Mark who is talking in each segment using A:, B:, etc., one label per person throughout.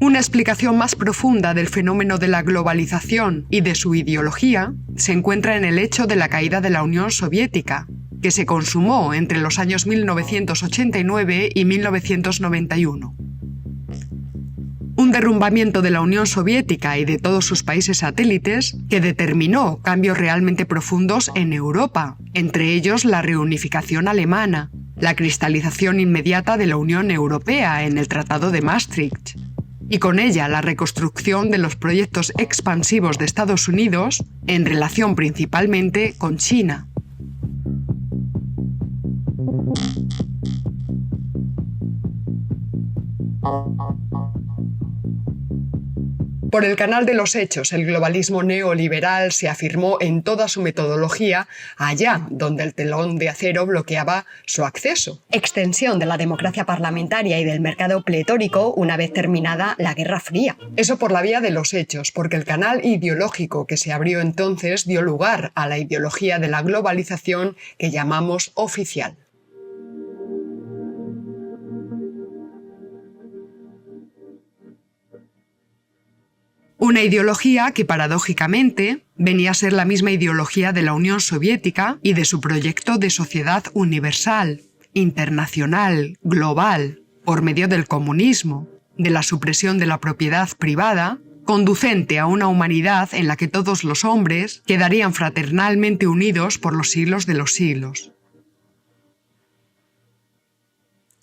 A: Una explicación más profunda del fenómeno de la globalización y de su ideología se encuentra en el hecho de la caída de la Unión Soviética, que se consumó entre los años 1989 y 1991. Un derrumbamiento de la Unión Soviética y de todos sus países satélites que determinó cambios realmente profundos en Europa, entre ellos la reunificación alemana, la cristalización inmediata de la Unión Europea en el Tratado de Maastricht, y con ella la reconstrucción de los proyectos expansivos de Estados Unidos en relación principalmente con China. Por el canal de los hechos, el globalismo neoliberal se afirmó en toda su metodología allá donde el telón de acero bloqueaba su acceso.
B: Extensión de la democracia parlamentaria y del mercado pletórico una vez terminada la Guerra Fría.
A: Eso por la vía de los hechos, porque el canal ideológico que se abrió entonces dio lugar a la ideología de la globalización que llamamos oficial. Una ideología que, paradójicamente, venía a ser la misma ideología de la Unión Soviética y de su proyecto de sociedad universal, internacional, global, por medio del comunismo, de la supresión de la propiedad privada, conducente a una humanidad en la que todos los hombres quedarían fraternalmente unidos por los siglos de los siglos.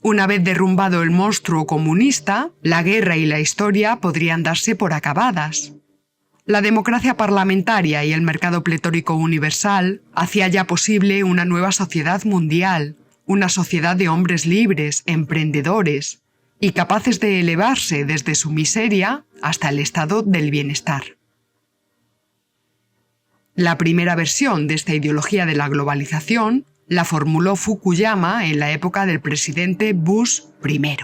A: Una vez derrumbado el monstruo comunista, la guerra y la historia podrían darse por acabadas. La democracia parlamentaria y el mercado pletórico universal hacía ya posible una nueva sociedad mundial, una sociedad de hombres libres, emprendedores y capaces de elevarse desde su miseria hasta el estado del bienestar. La primera versión de esta ideología de la globalización la formuló Fukuyama en la época del presidente Bush I,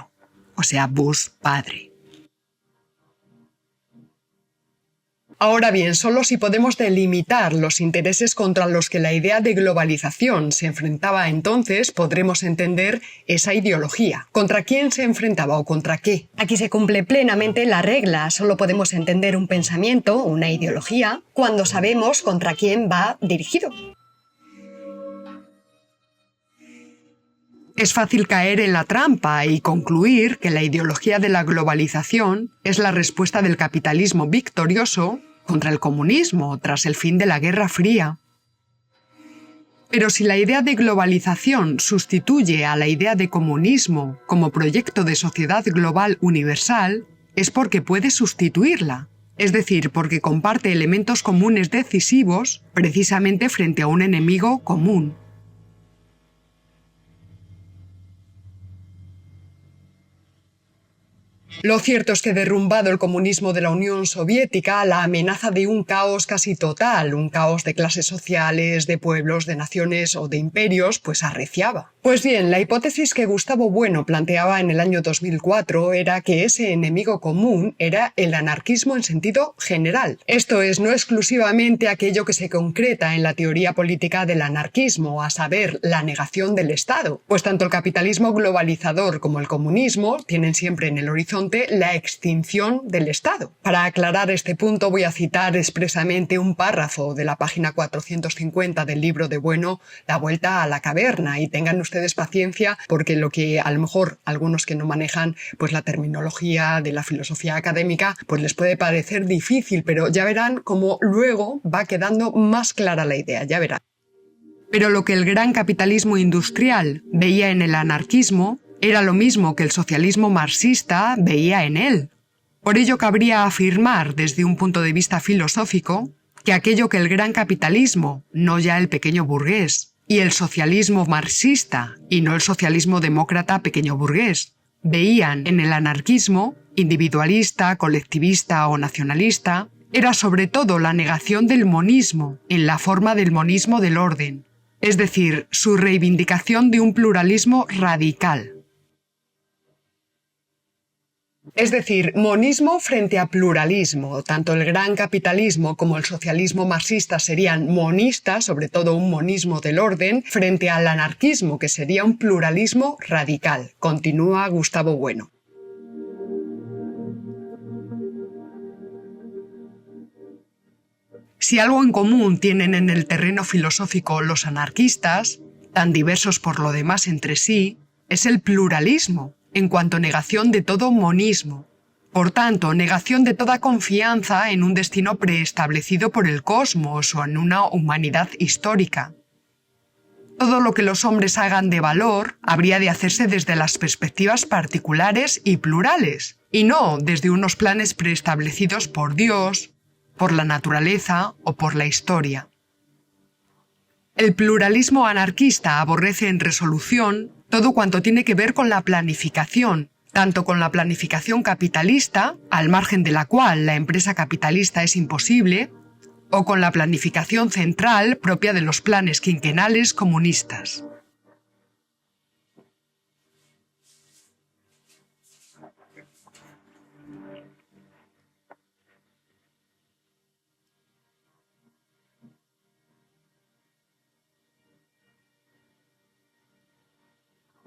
A: o sea, Bush padre. Ahora bien, solo si podemos delimitar los intereses contra los que la idea de globalización se enfrentaba entonces, podremos entender esa ideología. ¿Contra quién se enfrentaba o contra qué?
B: Aquí se cumple plenamente la regla. Solo podemos entender un pensamiento, una ideología, cuando sabemos contra quién va dirigido.
A: Es fácil caer en la trampa y concluir que la ideología de la globalización es la respuesta del capitalismo victorioso contra el comunismo tras el fin de la Guerra Fría. Pero si la idea de globalización sustituye a la idea de comunismo como proyecto de sociedad global universal, es porque puede sustituirla, es decir, porque comparte elementos comunes decisivos precisamente frente a un enemigo común. Lo cierto es que derrumbado el comunismo de la Unión Soviética, la amenaza de un caos casi total, un caos de clases sociales, de pueblos, de naciones o de imperios, pues arreciaba. Pues bien, la hipótesis que Gustavo Bueno planteaba en el año 2004 era que ese enemigo común era el anarquismo en sentido general. Esto es, no exclusivamente aquello que se concreta en la teoría política del anarquismo, a saber, la negación del Estado, pues tanto el capitalismo globalizador como el comunismo tienen siempre en el horizonte la extinción del Estado. Para aclarar este punto voy a citar expresamente un párrafo de la página 450 del libro de Bueno, La vuelta a la caverna, y tengan ustedes paciencia porque lo que a lo mejor algunos que no manejan pues la terminología de la filosofía académica pues les puede parecer difícil, pero ya verán cómo luego va quedando más clara la idea, ya verán. Pero lo que el gran capitalismo industrial veía en el anarquismo era lo mismo que el socialismo marxista veía en él. Por ello cabría afirmar desde un punto de vista filosófico que aquello que el gran capitalismo, no ya el pequeño burgués, y el socialismo marxista, y no el socialismo demócrata pequeño burgués, veían en el anarquismo, individualista, colectivista o nacionalista, era sobre todo la negación del monismo, en la forma del monismo del orden, es decir, su reivindicación de un pluralismo radical. Es decir, monismo frente a pluralismo. Tanto el gran capitalismo como el socialismo marxista serían monistas, sobre todo un monismo del orden, frente al anarquismo, que sería un pluralismo radical. Continúa Gustavo Bueno. Si algo en común tienen en el terreno filosófico los anarquistas, tan diversos por lo demás entre sí, es el pluralismo, en cuanto a negación de todo monismo. Por tanto, negación de toda confianza en un destino preestablecido por el cosmos o en una humanidad histórica. Todo lo que los hombres hagan de valor habría de hacerse desde las perspectivas particulares y plurales, y no desde unos planes preestablecidos por Dios, por la naturaleza o por la historia. El pluralismo anarquista aborrece en resolución todo cuanto tiene que ver con la planificación, tanto con la planificación capitalista, al margen de la cual la empresa capitalista es imposible, o con la planificación central propia de los planes quinquenales comunistas.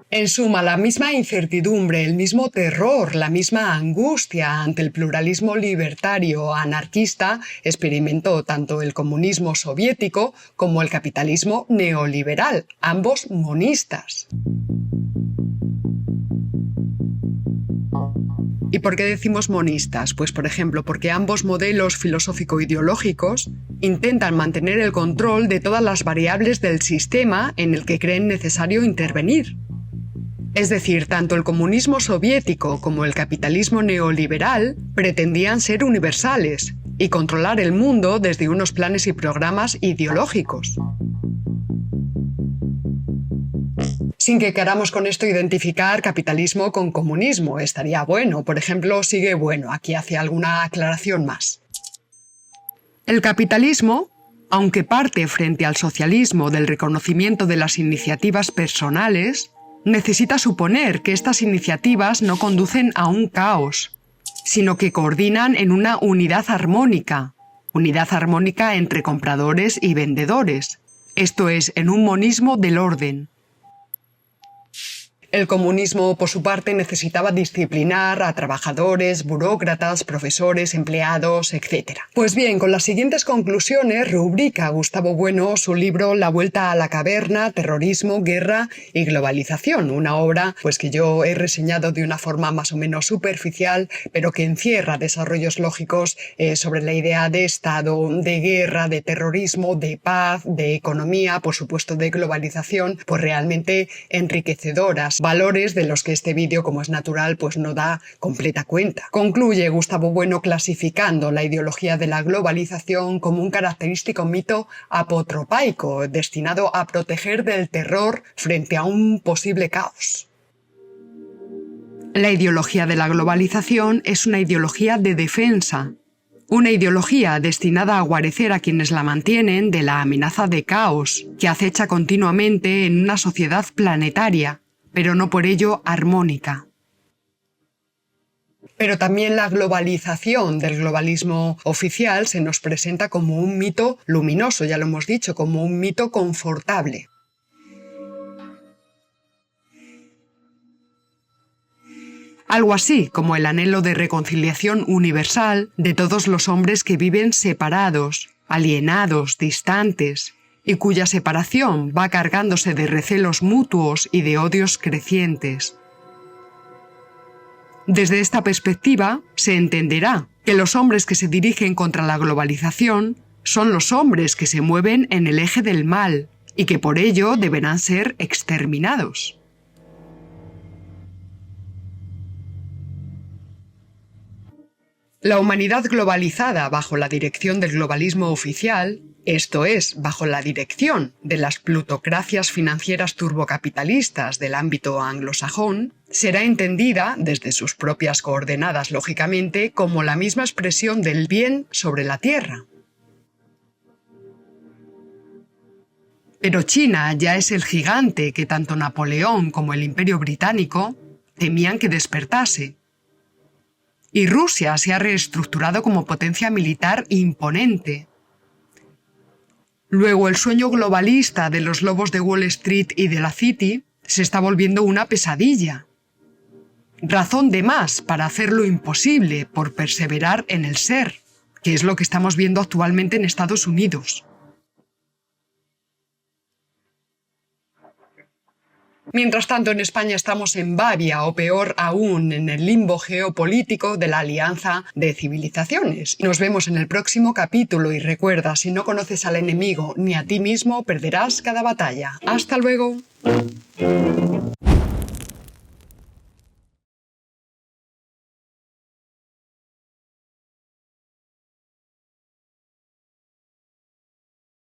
A: En suma, la misma incertidumbre, el mismo terror, la misma angustia ante el pluralismo libertario anarquista experimentó tanto el comunismo soviético como el capitalismo neoliberal, ambos monistas. ¿Y por qué decimos monistas? Pues, por ejemplo, porque ambos modelos filosófico-ideológicos intentan mantener el control de todas las variables del sistema en el que creen necesario intervenir. Es decir, tanto el comunismo soviético como el capitalismo neoliberal pretendían ser universales y controlar el mundo desde unos planes y programas ideológicos. Sin que queramos con esto identificar capitalismo con comunismo, estaría bueno. Por ejemplo, sigue bueno. Aquí hace alguna aclaración más. El capitalismo, aunque parte frente al socialismo del reconocimiento de las iniciativas personales, necesita suponer que estas iniciativas no conducen a un caos, sino que coordinan en una unidad armónica entre compradores y vendedores, esto es, en un monismo del orden. El comunismo, por su parte, necesitaba disciplinar a trabajadores, burócratas, profesores, empleados, etc. Pues bien, con las siguientes conclusiones rubrica Gustavo Bueno su libro La vuelta a la caverna, terrorismo, guerra y globalización, una obra pues que yo he reseñado de una forma más o menos superficial, pero que encierra desarrollos lógicos sobre la idea de Estado, de guerra, de terrorismo, de paz, de economía, por supuesto de globalización, pues realmente enriquecedoras. Valores de los que este vídeo, como es natural, pues no da completa cuenta. Concluye Gustavo Bueno clasificando la ideología de la globalización como un característico mito apotropaico, destinado a proteger del terror frente a un posible caos. La ideología de la globalización es una ideología de defensa, una ideología destinada a guarecer a quienes la mantienen de la amenaza de caos que acecha continuamente en una sociedad planetaria, pero no por ello armónica. Pero también la globalización del globalismo oficial se nos presenta como un mito luminoso, ya lo hemos dicho, como un mito confortable. Algo así como el anhelo de reconciliación universal de todos los hombres que viven separados, alienados, distantes, y cuya separación va cargándose de recelos mutuos y de odios crecientes. Desde esta perspectiva, se entenderá que los hombres que se dirigen contra la globalización son los hombres que se mueven en el eje del mal y que por ello deberán ser exterminados. La humanidad globalizada bajo la dirección del globalismo oficial, esto es, bajo la dirección de las plutocracias financieras turbocapitalistas del ámbito anglosajón, será entendida, desde sus propias coordenadas lógicamente, como la misma expresión del bien sobre la tierra. Pero China ya es el gigante que tanto Napoleón como el Imperio Británico temían que despertase. Y Rusia se ha reestructurado como potencia militar imponente. Luego el sueño globalista de los lobos de Wall Street y de la City se está volviendo una pesadilla. Razón de más para hacer lo imposible por perseverar en el ser, que es lo que estamos viendo actualmente en Estados Unidos. Mientras tanto, en España estamos en Babia, o peor aún, en el limbo geopolítico de la Alianza de Civilizaciones. Nos vemos en el próximo capítulo y recuerda, si no conoces al enemigo ni a ti mismo, perderás cada batalla. ¡Hasta luego!